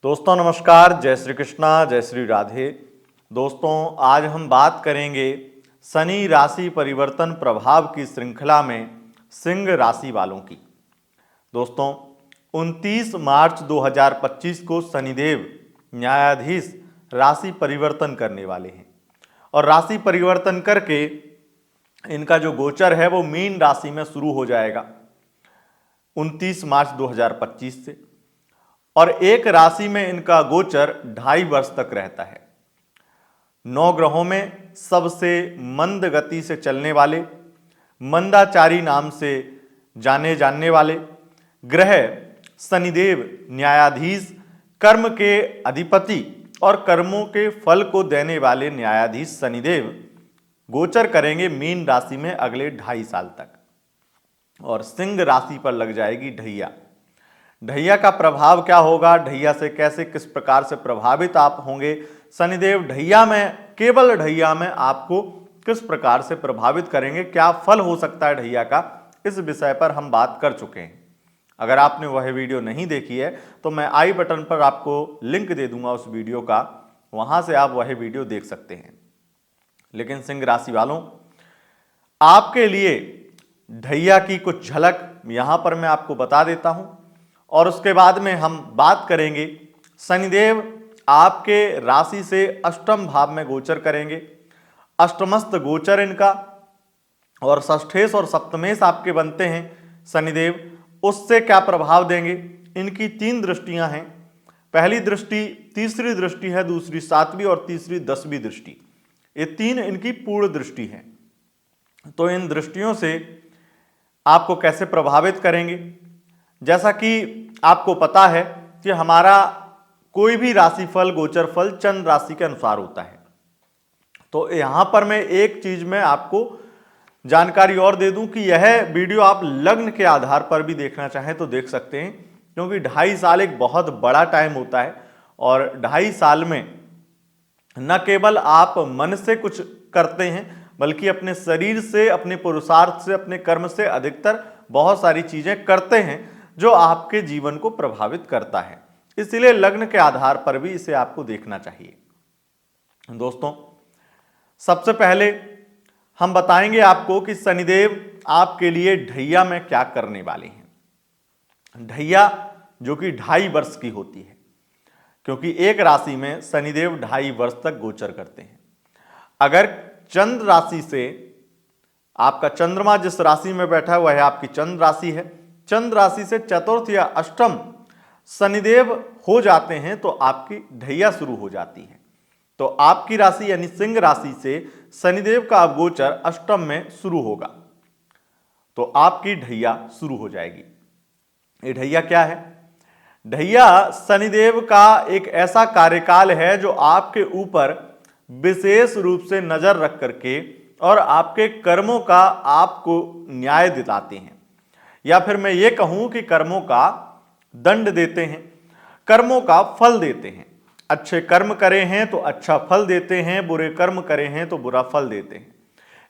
दोस्तों नमस्कार, जय श्री कृष्णा, जय श्री राधे। दोस्तों आज हम बात करेंगे शनि राशि परिवर्तन प्रभाव की श्रृंखला में सिंह राशि वालों की। दोस्तों 29 मार्च 2025 को शनिदेव न्यायाधीश राशि परिवर्तन करने वाले हैं और राशि परिवर्तन करके इनका जो गोचर है वो मीन राशि में शुरू हो जाएगा 29 मार्च 2025 से, और एक राशि में इनका गोचर 2.5 वर्ष तक रहता है। 9 ग्रहों में सबसे मंद गति से चलने वाले, मंदाचारी नाम से जानने वाले ग्रह शनिदेव न्यायाधीश, कर्म के अधिपति और कर्मों के फल को देने वाले न्यायाधीश शनिदेव गोचर करेंगे मीन राशि में अगले 2.5 साल तक, और सिंह राशि पर लग जाएगी ढैया। ढैया का प्रभाव क्या होगा, ढैया से कैसे किस प्रकार से प्रभावित आप होंगे, शनिदेव ढैया में, केवल ढैया में आपको किस प्रकार से प्रभावित करेंगे, क्या फल हो सकता है ढैया का, इस विषय पर हम बात कर चुके हैं। अगर आपने वह वीडियो नहीं देखी है तो मैं आई बटन पर आपको लिंक दे दूंगा उस वीडियो का, वहां से आप वह वीडियो देख सकते हैं। लेकिन सिंह राशि वालों, आपके लिए ढैया की कुछ झलक यहां पर मैं आपको बता देता हूं, और उसके बाद में हम बात करेंगे। शनिदेव आपके राशि से अष्टम भाव में गोचर करेंगे, अष्टमस्त गोचर इनका, और षष्ठेश और सप्तमेश आपके बनते हैं शनिदेव। उससे क्या प्रभाव देंगे, इनकी 3 दृष्टियां हैं। पहली दृष्टि तीसरी दृष्टि है, दूसरी 7वीं और तीसरी 10वीं दृष्टि। ये 3 इनकी पूर्ण दृष्टि है। तो इन दृष्टियों से आपको कैसे प्रभावित करेंगे, जैसा कि आपको पता है कि हमारा कोई भी राशिफल, गोचर फल चंद्र राशि के अनुसार होता है। तो यहां पर मैं एक चीज में आपको जानकारी और दे दूं कि यह वीडियो आप लग्न के आधार पर भी देखना चाहें तो देख सकते हैं, क्योंकि 2.5 साल एक बहुत बड़ा टाइम होता है, और 2.5 साल में न केवल आप मन से कुछ करते हैं बल्कि अपने शरीर से, अपने पुरुषार्थ से, अपने कर्म से अधिकतर बहुत सारी चीजें करते हैं जो आपके जीवन को प्रभावित करता है। इसलिए लग्न के आधार पर भी इसे आपको देखना चाहिए। दोस्तों सबसे पहले हम बताएंगे आपको कि शनिदेव आपके लिए ढैया में क्या करने वाले हैं। ढैया जो कि 2.5 वर्ष की होती है, क्योंकि एक राशि में शनिदेव 2.5 वर्ष तक गोचर करते हैं। अगर चंद्र राशि से, आपका चंद्रमा जिस राशि में बैठा है वह आपकी चंद्र राशि है, चंद्र राशि से चतुर्थ या अष्टम शनिदेव हो जाते हैं तो आपकी ढैया शुरू हो जाती है। तो आपकी राशि यानी सिंह राशि से शनिदेव का अवगोचर अष्टम में शुरू होगा, तो आपकी ढैया शुरू हो जाएगी। ये ढैया क्या है? ढैया शनिदेव का एक ऐसा कार्यकाल है जो आपके ऊपर विशेष रूप से नजर रख करके और आपके कर्मों का आपको न्याय दिलाते हैं, या फिर मैं ये कहूं कि कर्मों का दंड देते हैं, कर्मों का फल देते हैं। अच्छे कर्म करे हैं तो अच्छा फल देते हैं, बुरे कर्म करे हैं तो बुरा फल देते हैं।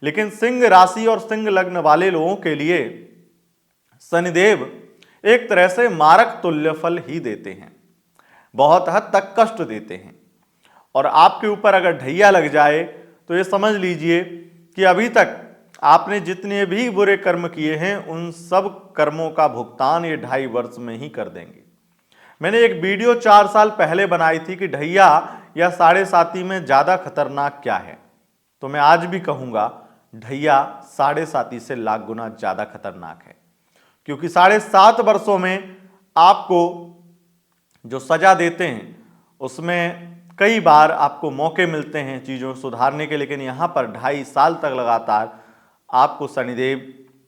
लेकिन सिंह राशि और सिंह लग्न वाले लोगों के लिए शनिदेव एक तरह से मारक तुल्य फल ही देते हैं, बहुत हद तक कष्ट देते हैं। और आपके ऊपर अगर ढैया लग जाए तो ये समझ लीजिए कि अभी तक आपने जितने भी बुरे कर्म किए हैं उन सब कर्मों का भुगतान ये 2.5 वर्ष में ही कर देंगे। मैंने एक वीडियो 4 साल पहले बनाई थी कि ढैया या 7.5 में ज्यादा खतरनाक क्या है, तो मैं आज भी कहूंगा ढैया 7.5 से लाख गुना ज्यादा खतरनाक है, क्योंकि 7.5 वर्षों में आपको जो सजा देते हैं उसमें कई बार आपको मौके मिलते हैं चीजों को सुधारने के, लेकिन यहां पर 2.5 साल तक लगातार आपको शनिदेव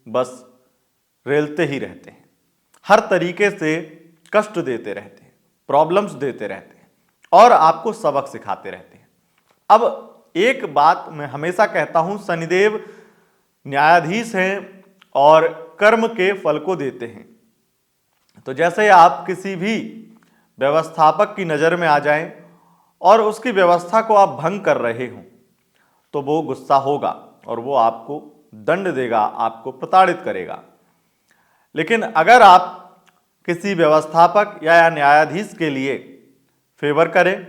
बस रेलते ही रहते हैं, हर तरीके से कष्ट देते रहते हैं, प्रॉब्लम्स देते रहते हैं और आपको सबक सिखाते रहते हैं। अब एक बात मैं हमेशा कहता हूं, शनिदेव न्यायाधीश हैं और कर्म के फल को देते हैं। तो जैसे आप किसी भी व्यवस्थापक की नजर में आ जाएं और उसकी व्यवस्था को आप भंग कर रहे हो तो वो गुस्सा होगा और वो आपको दंड देगा, आपको प्रताड़ित करेगा। लेकिन अगर आप किसी व्यवस्थापक या न्यायाधीश के लिए फेवर करें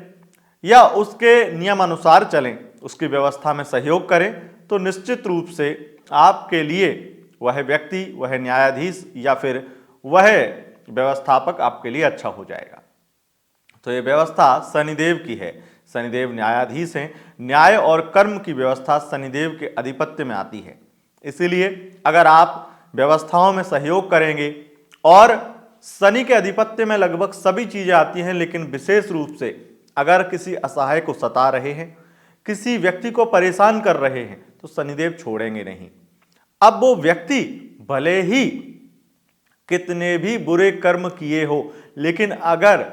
या उसके नियमानुसार चलें, उसकी व्यवस्था में सहयोग करें, तो निश्चित रूप से आपके लिए वह व्यक्ति, वह न्यायाधीश या फिर वह व्यवस्थापक आपके लिए अच्छा हो जाएगा। तो ये व्यवस्था शनिदेव की है। शनिदेव न्यायाधीश हैं। न्याय और कर्म की व्यवस्था शनिदेव के अधिपत्य में आती है। इसीलिए अगर आप व्यवस्थाओं में सहयोग करेंगे, और शनि के अधिपत्य में लगभग सभी चीजें आती हैं, लेकिन विशेष रूप से अगर किसी असहाय को सता रहे हैं, किसी व्यक्ति को परेशान कर रहे हैं, तो शनिदेव छोड़ेंगे नहीं। अब वो व्यक्ति भले ही कितने भी बुरे कर्म किए हो, लेकिन अगर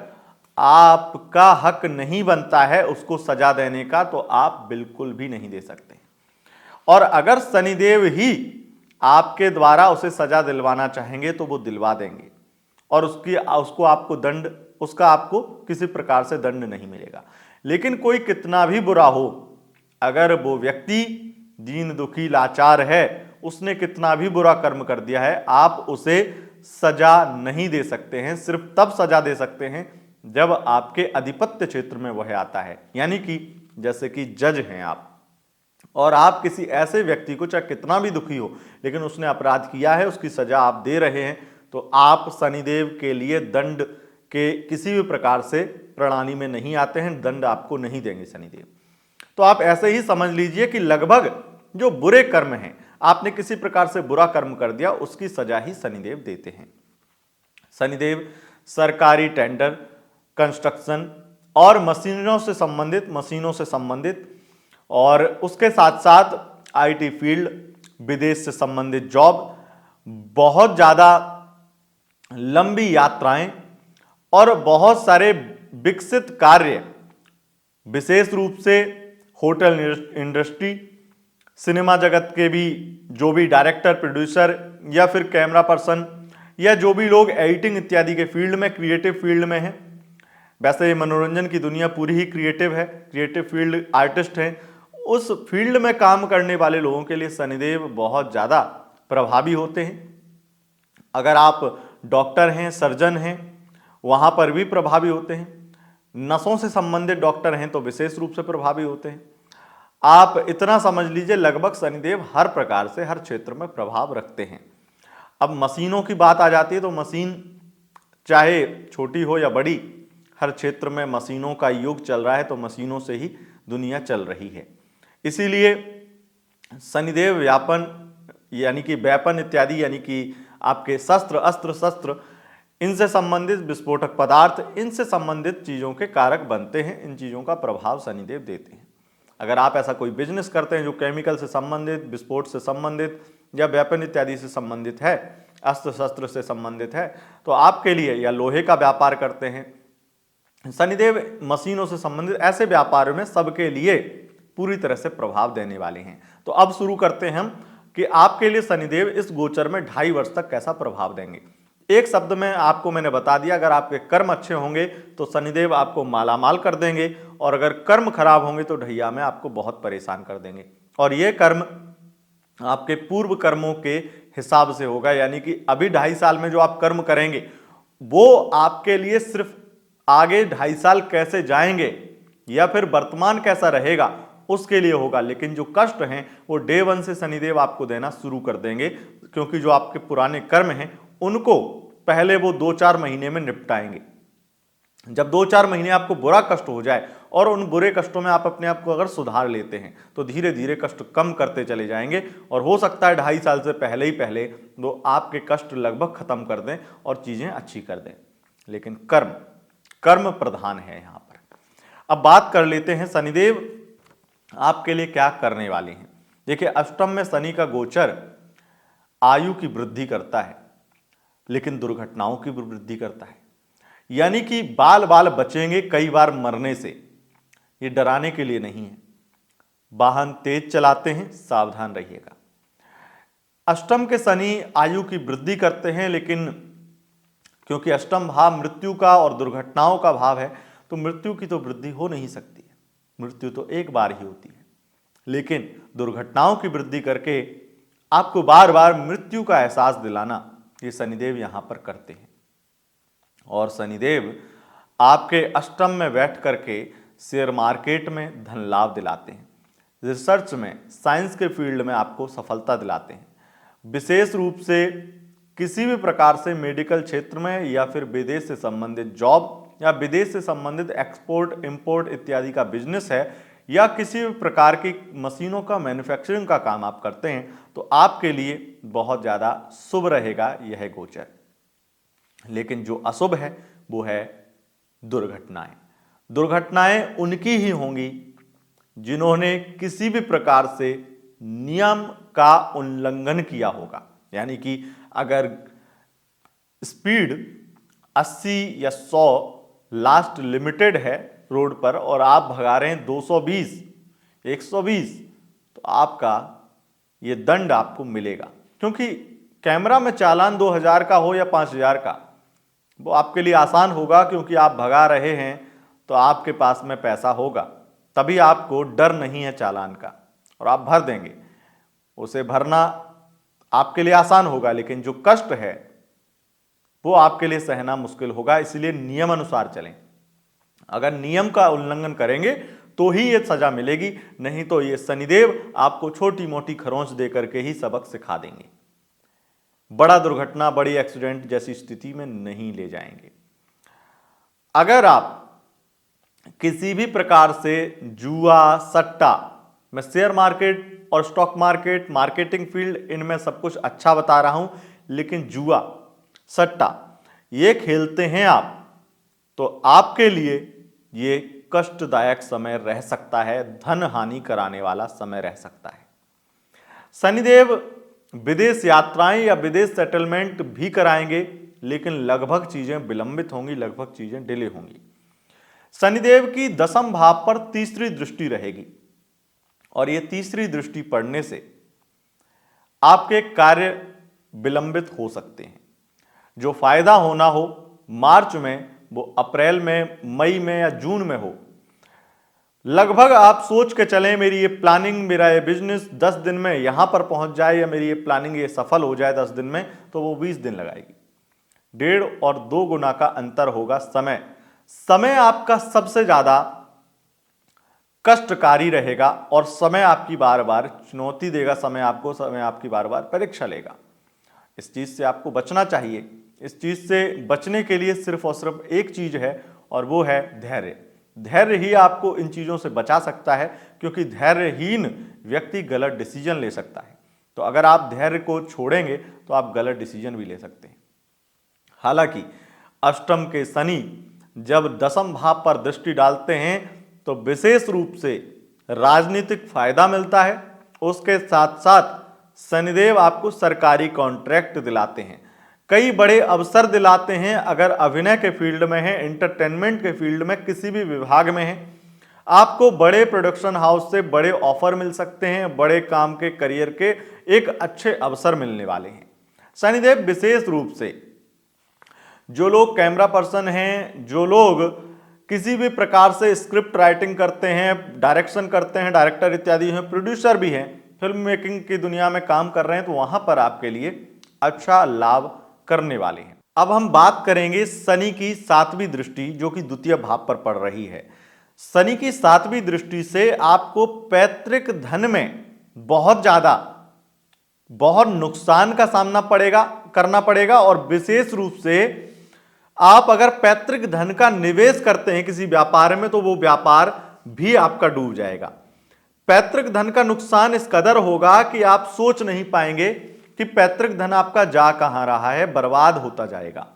आपका हक नहीं बनता है उसको सजा देने का, तो आप बिल्कुल भी नहीं दे सकते। और अगर शनिदेव ही आपके द्वारा उसे सजा दिलवाना चाहेंगे तो वो दिलवा देंगे, और उसको आपको दंड, उसका आपको किसी प्रकार से दंड नहीं मिलेगा। लेकिन कोई कितना भी बुरा हो, अगर वो व्यक्ति दीन दुखी लाचार है, उसने कितना भी बुरा कर्म कर दिया है, आप उसे सजा नहीं दे सकते हैं। सिर्फ तब सजा दे सकते हैं जब आपके अधिपत्य क्षेत्र में वह आता है। यानी कि जैसे कि जज हैं आप, और आप किसी ऐसे व्यक्ति को, चाहे कितना भी दुखी हो, लेकिन उसने अपराध किया है, उसकी सजा आप दे रहे हैं, तो आप शनिदेव के लिए दंड के किसी भी प्रकार से प्रणाली में नहीं आते हैं, दंड आपको नहीं देंगे शनिदेव। तो आप ऐसे ही समझ लीजिए कि लगभग जो बुरे कर्म हैं, आपने किसी प्रकार से बुरा कर्म कर दिया, उसकी सजा ही शनिदेव देते हैं। शनिदेव सरकारी टेंडर, कंस्ट्रक्शन और मशीनों से संबंधित और उसके साथ साथ आईटी फील्ड, विदेश से संबंधित जॉब, बहुत ज़्यादा लंबी यात्राएं और बहुत सारे विकसित कार्य, विशेष रूप से होटल इंडस्ट्री, सिनेमा जगत के भी जो भी डायरेक्टर, प्रोड्यूसर या फिर कैमरा पर्सन, या जो भी लोग एडिटिंग इत्यादि के फील्ड में, क्रिएटिव फील्ड में हैं। वैसे मनोरंजन की दुनिया पूरी ही क्रिएटिव है, क्रिएटिव फील्ड आर्टिस्ट हैं। उस फील्ड में काम करने वाले लोगों के लिए शनिदेव बहुत ज़्यादा प्रभावी होते हैं। अगर आप डॉक्टर हैं, सर्जन हैं, वहाँ पर भी प्रभावी होते हैं। नसों से संबंधित डॉक्टर हैं तो विशेष रूप से प्रभावी होते हैं। आप इतना समझ लीजिए, लगभग शनिदेव हर प्रकार से हर क्षेत्र में प्रभाव रखते हैं। अब मशीनों की बात आ जाती है, तो मशीन चाहे छोटी हो या बड़ी, हर क्षेत्र में मशीनों का युग चल रहा है, तो मशीनों से ही दुनिया चल रही है। इसीलिए शनिदेव व्यापन यानी कि वेपन इत्यादि, यानी कि आपके शस्त्र, अस्त्र शस्त्र, इनसे संबंधित विस्फोटक पदार्थ, इनसे संबंधित चीज़ों के कारक बनते हैं। इन चीज़ों का प्रभाव शनिदेव देते हैं। अगर आप ऐसा कोई बिजनेस करते हैं जो केमिकल से संबंधित, विस्फोट से संबंधित या वेपन इत्यादि से संबंधित है, अस्त्र शस्त्र से संबंधित है, तो आपके लिए, या लोहे का व्यापार करते हैं, शनिदेव मशीनों से संबंधित ऐसे व्यापार में सबके लिए पूरी तरह से प्रभाव देने वाले हैं। तो अब शुरू करते हैं हम कि आपके लिए शनिदेव इस गोचर में 2.5 वर्ष तक कैसा प्रभाव देंगे। एक शब्द में आपको मैंने बता दिया, अगर आपके कर्म अच्छे होंगे तो शनिदेव आपको मालामाल कर देंगे, और अगर कर्म खराब होंगे तो ढैया में आपको बहुत परेशान कर देंगे। और ये कर्म आपके पूर्व कर्मों के हिसाब से होगा, यानी कि अभी 2.5 साल में जो आप कर्म करेंगे वो आपके लिए सिर्फ आगे 2.5 साल कैसे जाएंगे या फिर वर्तमान कैसा रहेगा उसके लिए होगा। लेकिन जो कष्ट हैं वो डे 1 से शनिदेव आपको देना शुरू कर देंगे, क्योंकि जो आपके पुराने कर्म हैं उनको पहले वो 2-4 महीने में निपटाएंगे। जब 2-4 महीने आपको बुरा कष्ट हो जाए और उन बुरे कष्टों में आप अपने आप को अगर सुधार लेते हैं तो धीरे धीरे कष्ट कम करते चले जाएंगे, और हो सकता है 2.5 साल से पहले वो आपके कष्ट लगभग खत्म कर दें और चीजें अच्छी कर दें। लेकिन कर्म प्रधान है यहाँ पर। अब बात कर लेते हैं शनिदेव आपके लिए क्या करने वाले हैं। देखिए, अष्टम में शनि का गोचर आयु की वृद्धि करता है, लेकिन दुर्घटनाओं की भी वृद्धि करता है। यानी कि बाल बाल बचेंगे कई बार मरने से, ये डराने के लिए नहीं है। वाहन तेज चलाते हैं, सावधान रहिएगा। अष्टम के शनि आयु की वृद्धि करते हैं, लेकिन क्योंकि अष्टम भाव मृत्यु का और दुर्घटनाओं का भाव है, तो मृत्यु की तो वृद्धि हो नहीं सकती है। मृत्यु तो एक बार ही होती है, लेकिन दुर्घटनाओं की वृद्धि करके आपको बार बार मृत्यु का एहसास दिलाना, ये शनिदेव यहां पर करते हैं। और शनिदेव आपके अष्टम में बैठ करके शेयर मार्केट में धन लाभ दिलाते हैं, रिसर्च में, साइंस के फील्ड में आपको सफलता दिलाते हैं। विशेष रूप से किसी भी प्रकार से मेडिकल क्षेत्र में या फिर विदेश से संबंधित जॉब या विदेश से संबंधित एक्सपोर्ट इंपोर्ट इत्यादि का बिजनेस है या किसी भी प्रकार की मशीनों का मैन्युफैक्चरिंग का काम आप करते हैं तो आपके लिए बहुत ज़्यादा शुभ रहेगा यह गोचर। लेकिन जो अशुभ है वो है दुर्घटनाएं। दुर्घटनाएं उनकी ही होंगी जिन्होंने किसी भी प्रकार से नियम का उल्लंघन किया होगा। यानी कि अगर स्पीड 80 या 100 लास्ट लिमिटेड है रोड पर और आप भगा रहे हैं 220, 120, तो आपका ये दंड आपको मिलेगा। क्योंकि कैमरा में चालान 2000 का हो या 5000 का, वो आपके लिए आसान होगा क्योंकि आप भगा रहे हैं तो आपके पास में पैसा होगा, तभी आपको डर नहीं है चालान का और आप भर देंगे। उसे भरना आपके लिए आसान होगा, लेकिन जो कष्ट है वो आपके लिए सहना मुश्किल होगा। इसलिए नियम अनुसार चलें। अगर नियम का उल्लंघन करेंगे तो ही ये सजा मिलेगी, नहीं तो ये शनिदेव आपको छोटी मोटी खरोंच दे करके ही सबक सिखा देंगे। बड़ा दुर्घटना, बड़ी एक्सीडेंट जैसी स्थिति में नहीं ले जाएंगे। अगर आप किसी भी प्रकार से जुआ, सट्टा, मैं शेयर मार्केट और स्टॉक मार्केट, मार्केटिंग फील्ड, इनमें सब कुछ अच्छा बता रहा हूं, लेकिन जुआ, सट्टा ये खेलते हैं आप तो आपके लिए ये कष्टदायक समय रह सकता है, धन हानि कराने वाला समय रह सकता है। शनिदेव विदेश यात्राएं या विदेश सेटलमेंट भी कराएंगे, लेकिन लगभग चीजें विलंबित होंगी, लगभग चीजें डिले होंगी। शनिदेव की दशम भाव पर तीसरी दृष्टि रहेगी और यह तीसरी दृष्टि पड़ने से आपके कार्य विलंबित हो सकते हैं। जो फायदा होना हो मार्च में, वो अप्रैल में, मई में या जून में हो। लगभग आप सोच के चलें मेरी ये प्लानिंग, मेरा ये बिजनेस 10 दिन में यहां पर पहुंच जाए या मेरी ये प्लानिंग ये सफल हो जाए 10 दिन में, तो वो 20 दिन लगाएगी। 1.5 और 2 गुना का अंतर होगा। समय आपका सबसे ज्यादा कष्टकारी रहेगा और समय आपकी बार बार चुनौती देगा, समय आपकी बार बार परीक्षा लेगा। इस चीज से आपको बचना चाहिए। इस चीज से बचने के लिए सिर्फ और सिर्फ एक चीज है और वो है धैर्य। धैर्य ही आपको इन चीजों से बचा सकता है, क्योंकि धैर्यहीन व्यक्ति गलत डिसीजन ले सकता है। तो अगर आप धैर्य को छोड़ेंगे तो आप गलत डिसीजन भी ले सकते हैं। हालांकि अष्टम के शनि जब दशम भाव पर दृष्टि डालते हैं तो विशेष रूप से राजनीतिक फायदा मिलता है। उसके साथ साथ शनिदेव आपको सरकारी कॉन्ट्रैक्ट दिलाते हैं, कई बड़े अवसर दिलाते हैं। अगर अभिनय के फील्ड में है, एंटरटेनमेंट के फील्ड में, किसी भी विभाग में है, आपको बड़े प्रोडक्शन हाउस से बड़े ऑफर मिल सकते हैं, बड़े काम के करियर के एक अच्छे अवसर मिलने वाले हैं। शनिदेव विशेष रूप से जो लोग कैमरा पर्सन हैं, जो लोग किसी भी प्रकार से स्क्रिप्ट राइटिंग करते हैं, डायरेक्शन करते हैं, डायरेक्टर इत्यादि हैं, प्रोड्यूसर भी हैं, फिल्म मेकिंग की दुनिया में काम कर रहे हैं, तो वहां पर आपके लिए अच्छा लाभ करने वाले हैं। अब हम बात करेंगे शनि की 7वीं दृष्टि जो कि द्वितीय भाव पर पड़ रही है। शनि की 7वीं दृष्टि से आपको पैतृक धन में बहुत नुकसान का सामना करना पड़ेगा और विशेष रूप से आप अगर पैतृक धन का निवेश करते हैं किसी व्यापार में तो वो व्यापार भी आपका डूब जाएगा। पैतृक धन का नुकसान इस कदर होगा कि आप सोच नहीं पाएंगे कि पैतृक धन आपका जा कहां रहा है, बर्बाद होता जाएगा।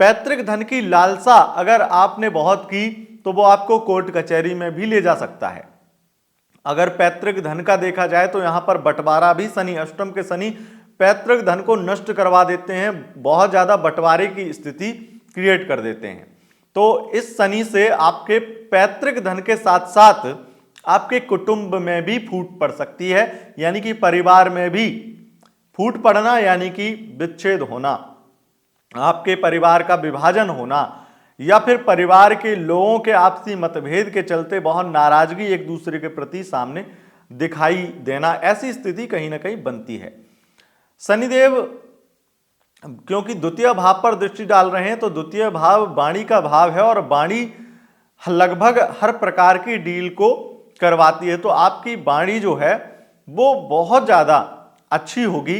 पैतृक धन की लालसा अगर आपने बहुत की तो वो आपको कोर्ट कचहरी में भी ले जा सकता है। अगर पैतृक धन का देखा जाए तो यहां पर बंटवारा भी, शनि अष्टम के शनि पैतृक धन को नष्ट करवा देते हैं, बहुत ज्यादा बंटवारे की स्थिति क्रिएट कर देते हैं। तो इस शनि से आपके पैतृक धन के साथ साथ आपके कुटुंब में भी फूट पड़ सकती है, यानी कि परिवार में भी फूट पड़ना, यानी कि विच्छेद होना, आपके परिवार का विभाजन होना, या फिर परिवार के लोगों के आपसी मतभेद के चलते बहुत नाराजगी एक दूसरे के प्रति सामने दिखाई देना, ऐसी स्थिति कहीं ना कहीं बनती है। शनिदेव क्योंकि द्वितीय भाव पर दृष्टि डाल रहे हैं तो द्वितीय भाव वाणी का भाव है और वाणी लगभग हर प्रकार की डील को करवाती है। तो आपकी वाणी जो है वो बहुत ज़्यादा अच्छी होगी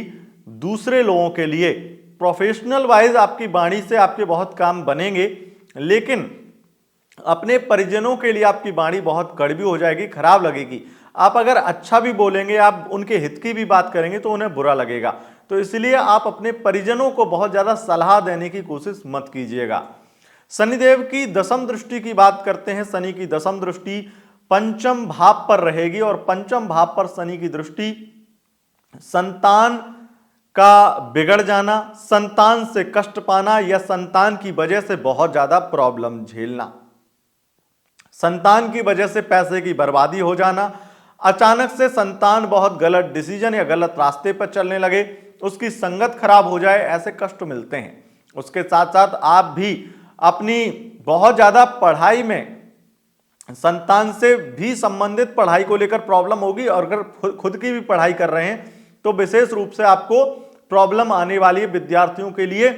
दूसरे लोगों के लिए। प्रोफेशनल वाइज आपकी वाणी से आपके बहुत काम बनेंगे, लेकिन अपने परिजनों के लिए आपकी वाणी बहुत कड़वी हो जाएगी, खराब लगेगी। आप अगर अच्छा भी बोलेंगे, आप उनके हित की भी बात करेंगे तो उन्हें बुरा लगेगा। तो इसलिए आप अपने परिजनों को बहुत ज्यादा सलाह देने की कोशिश मत कीजिएगा। शनिदेव की दशम दृष्टि की बात करते हैं। शनि की दशम दृष्टि पंचम भाव पर रहेगी और पंचम भाव पर शनि की दृष्टि संतान का बिगड़ जाना, संतान से कष्ट पाना या संतान की वजह से बहुत ज्यादा प्रॉब्लम झेलना, संतान की वजह से पैसे की बर्बादी हो जाना, अचानक से संतान बहुत गलत डिसीजन या गलत रास्ते पर चलने लगे, उसकी संगत खराब हो जाए, ऐसे कष्ट मिलते हैं। उसके साथ साथ आप भी अपनी बहुत ज्यादा पढ़ाई में संतान से भी संबंधित पढ़ाई को लेकर प्रॉब्लम होगी, और अगर खुद की भी पढ़ाई कर रहे हैं तो विशेष रूप से आपको प्रॉब्लम आने वाली है। विद्यार्थियों के लिए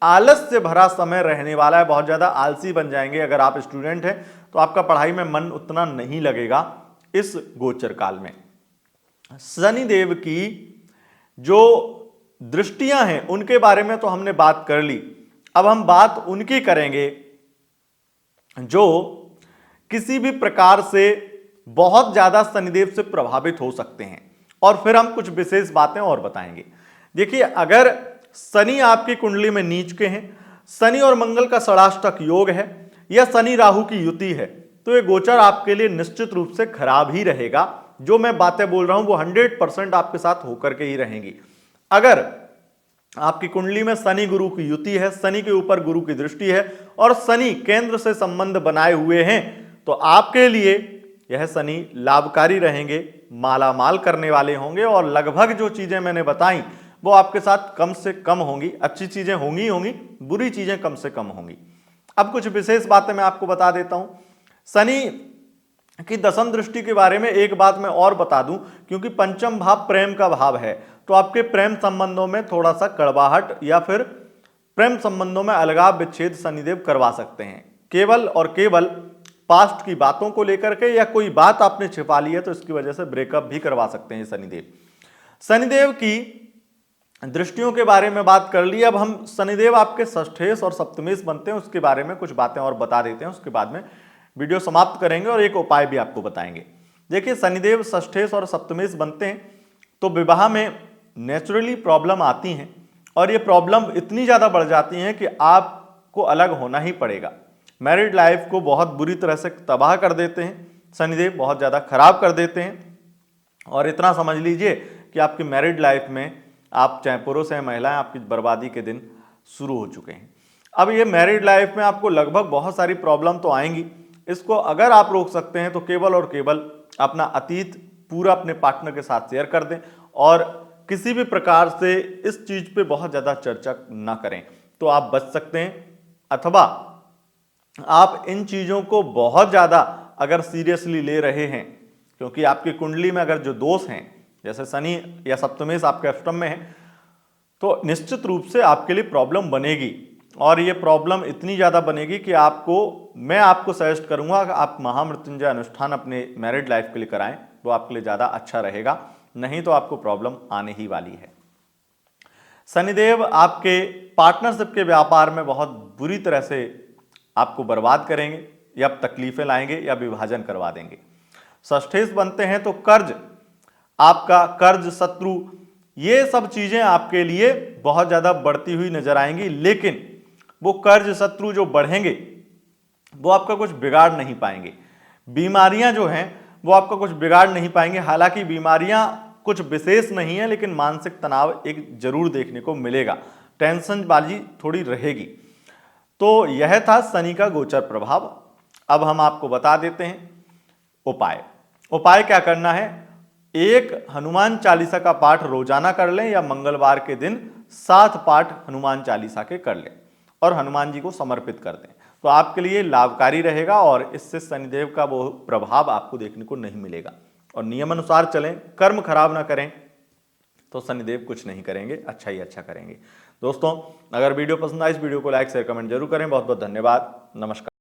आलस से भरा समय रहने वाला है, बहुत ज्यादा आलसी बन जाएंगे। अगर आप स्टूडेंट हैं तो आपका पढ़ाई में मन उतना नहीं लगेगा इस गोचर काल में। शनिदेव की जो दृष्टियां हैं उनके बारे में तो हमने बात कर ली। अब हम बात उनकी करेंगे जो किसी भी प्रकार से बहुत ज्यादा शनिदेव से प्रभावित हो सकते हैं, और फिर हम कुछ विशेष बातें और बताएंगे। देखिए, अगर शनि आपकी कुंडली में नीच के हैं, शनि और मंगल का षडाष्टक योग है या शनि राहु की युति है, तो ये गोचर आपके लिए निश्चित रूप से खराब ही रहेगा। जो मैं बातें बोल रहा हूं वो 100% आपके साथ होकर के ही रहेंगी। अगर आपकी कुंडली में शनि गुरु की युति है, शनि के ऊपर गुरु की दृष्टि है और शनि केंद्र से संबंध बनाए हुए हैं, तो आपके लिए यह शनि लाभकारी रहेंगे, मालामाल करने वाले होंगे, और लगभग जो चीजें मैंने बताई वो आपके साथ कम से कम होंगी। अच्छी चीजें होंगी होंगी, बुरी चीजें कम से कम होंगी। अब कुछ विशेष बातें मैं आपको बता देता हूं। शनि की दशम दृष्टि के बारे में एक बात मैं और बता दूं, क्योंकि पंचम भाव प्रेम का भाव है, तो आपके प्रेम संबंधों में थोड़ा सा कड़वाहट या फिर प्रेम संबंधों में अलगाव विच्छेद शनिदेव करवा सकते हैं, केवल और केवल पास्ट की बातों को लेकर के, या कोई बात आपने छिपा ली है तो इसकी वजह से ब्रेकअप भी करवा सकते हैं शनिदेव। शनिदेव की दृष्टियों के बारे में बात कर ली। अब हम शनिदेव आपके षष्ठेश और सप्तमेश बनते हैं, उसके बारे में कुछ बातें और बता देते हैं, उसके बाद में वीडियो समाप्त करेंगे और एक उपाय भी आपको बताएंगे। देखिए, शनिदेव षष्ठेश और सप्तमेश बनते हैं तो विवाह में नेचुरली प्रॉब्लम आती हैं, और ये प्रॉब्लम इतनी ज़्यादा बढ़ जाती हैं कि आपको अलग होना ही पड़ेगा। मैरिड लाइफ को बहुत बुरी तरह से तबाह कर देते हैं शनिदेव, बहुत ज़्यादा खराब कर देते हैं। और इतना समझ लीजिए कि आपकी मैरिड लाइफ में, आप चाहे पुरुष हैं महिलाएं, आपकी बर्बादी के दिन शुरू हो चुके हैं। अब ये मैरिड लाइफ में आपको लगभग बहुत सारी प्रॉब्लम तो आएंगी। इसको अगर आप रोक सकते हैं तो केवल और केवल अपना अतीत पूरा अपने पार्टनर के साथ शेयर कर दें, और किसी भी प्रकार से इस चीज पे बहुत ज्यादा चर्चा ना करें, तो आप बच सकते हैं। अथवा आप इन चीजों को बहुत ज्यादा अगर सीरियसली ले रहे हैं, क्योंकि आपकी कुंडली में अगर जो दोष हैं, जैसे शनि या सप्तमेश आपके अष्टम में है, तो निश्चित रूप से आपके लिए प्रॉब्लम बनेगी, और ये प्रॉब्लम इतनी ज़्यादा बनेगी कि मैं आपको सजेस्ट करूंगा कि आप महामृत्युंजय अनुष्ठान अपने मैरिड लाइफ के लिए कराएं, वो आपके लिए ज़्यादा अच्छा रहेगा, नहीं तो आपको प्रॉब्लम आने ही वाली है। शनिदेव आपके पार्टनरशिप के व्यापार में बहुत बुरी तरह से आपको बर्बाद करेंगे, या तकलीफें लाएंगे, या विभाजन करवा देंगे। षष्ठेश बनते हैं तो कर्ज, आपका कर्ज, शत्रु, ये सब चीजें आपके लिए बहुत ज्यादा बढ़ती हुई नजर आएंगी। लेकिन वो कर्ज शत्रु जो बढ़ेंगे वो आपका कुछ बिगाड़ नहीं पाएंगे। बीमारियां जो हैं वो आपका कुछ बिगाड़ नहीं पाएंगे। हालांकि बीमारियां कुछ विशेष नहीं है, लेकिन मानसिक तनाव एक जरूर देखने को मिलेगा, टेंशनबाजी थोड़ी रहेगी। तो यह था शनि का गोचर प्रभाव। अब हम आपको बता देते हैं उपाय। उपाय क्या करना है? एक हनुमान चालीसा का पाठ रोजाना कर लें, या मंगलवार के दिन 7 पाठ हनुमान चालीसा के कर लें और हनुमान जी को समर्पित कर दें, तो आपके लिए लाभकारी रहेगा, और इससे शनिदेव का वो प्रभाव आपको देखने को नहीं मिलेगा। और नियम अनुसार चलें, कर्म खराब ना करें, तो शनिदेव कुछ नहीं करेंगे, अच्छा ही अच्छा करेंगे। दोस्तों, अगर वीडियो पसंद आए इस वीडियो को लाइक शेयर कमेंट जरूर करें। बहुत बहुत धन्यवाद। नमस्कार।